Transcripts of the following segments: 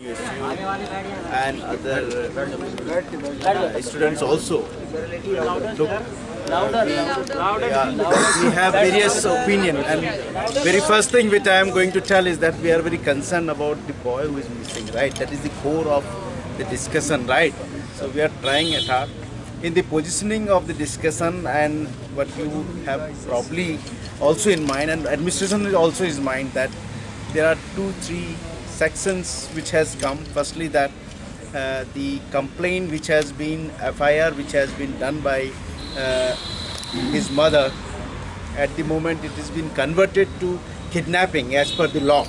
and other students also. Look, we have various opinions, and very first thing which I am going to tell is that we are very concerned about the boy who is missing, right? That is the core of the discussion, right? So we are trying at heart in the positioning of the discussion, and what you have probably also in mind, and administration is also in mind, that there are 2-3 sections which has come. Firstly, that the complaint which has been FIR which has been done by his mother, at the moment it has been converted to kidnapping as per the law.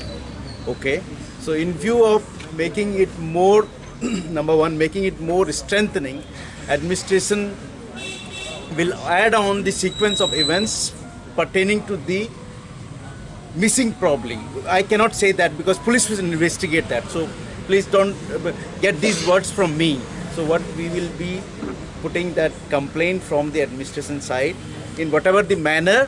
Okay, so in view of making it more number one, making it more strengthening, administration will add on the sequence of events pertaining to the missing probably. I cannot say that because police will investigate that. So please don't get these words from me. So what we will be putting that complaint from the administration side in whatever the manner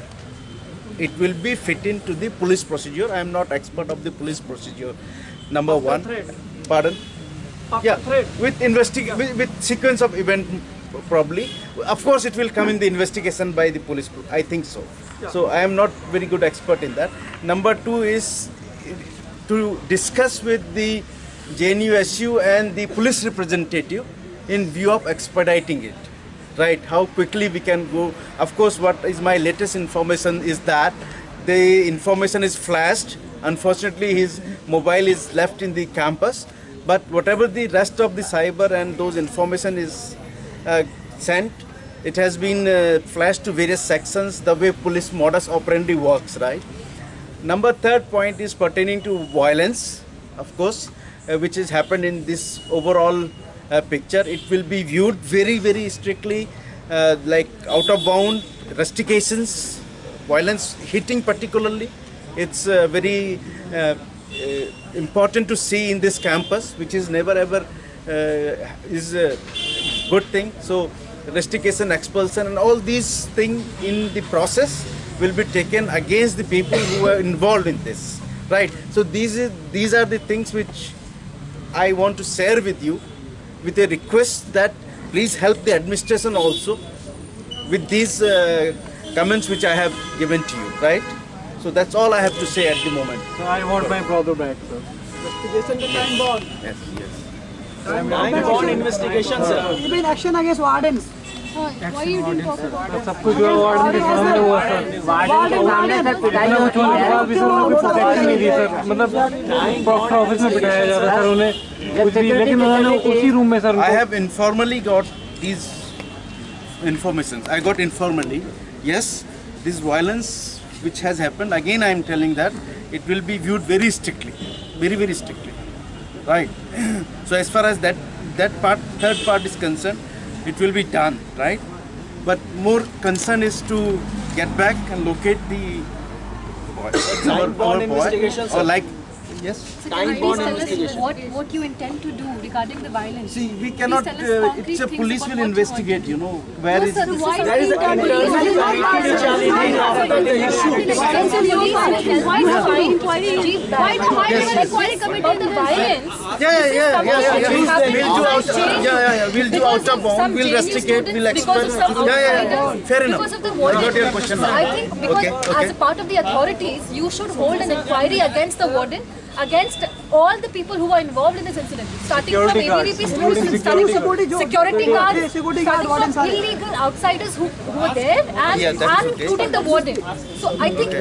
it will be fit into the police procedure. I am not expert of the police procedure. Number one, pardon? Yeah, with sequence of event probably. Of course, it will come in the investigation by the police. I think so. So I am not very good expert in that. Number two is to discuss with the JNUSU and the police representative in view of expediting it. Right? How quickly we can go. Of course, what is my latest information is that the information is flashed. Unfortunately, his mobile is left in the campus. But whatever the rest of the cyber and those information is sent, it has been flashed to various sections, the way police modus operandi works, right? Number third point is pertaining to violence, of course, which has happened in this overall picture. It will be viewed very, very strictly, like out of bound, rustications, violence hitting particularly. It's very important to see in this campus, which is never ever is a good thing. So rustication, expulsion, and all these things in the process will be taken against the people who are involved in this, right? So these are the things which I want to share with you, with a request that please help the administration also with these comments which I have given to you, right? So that's all I have to say at the moment. So I want my brother back, sir. Investigation to time bomb. Yes, yes. Time bomb investigation, sir. Even action against wardens. Why you didn't talk about it? सब कुछ जो warden के सामने हुआ sir इतना कुछ होने के बाद भी सर उन्हें कोई प्रोटेक्शन नहीं दी सर मतलब प्रॉक्टर ऑफिस में बिठाया जा रहा सर उन्हें कुछ भी लेकिन उन्होंने उसी रूम में sir I have informally got these informations. I got informally. Yes, this violence which has happened, again I am telling that it will be viewed very strictly, very, very strictly, right? So as far as that part, third part is concerned, it will be done, right? But more concern is to get back and locate the boy, our boy, or like, yes? So can you please tell us what you intend to do regarding the violence? See, we cannot, it's a police will investigate, you know, where No, is sir, this. why That is the confidentiality of the issue. Why is the inquiry? Why is the inquiry committee on the violence? Yeah. We'll do out of bound. We'll investigate. We'll expel. Yeah. Fair enough. Because of the I got your question So now. I think because Okay. as a part of the authorities, you should hold an inquiry against the warden, against all the people who are involved in this incident, starting from ABVP students, starting from security guards, starting from illegal outsiders who were there, and Yeah, that is okay. including the warden. So I think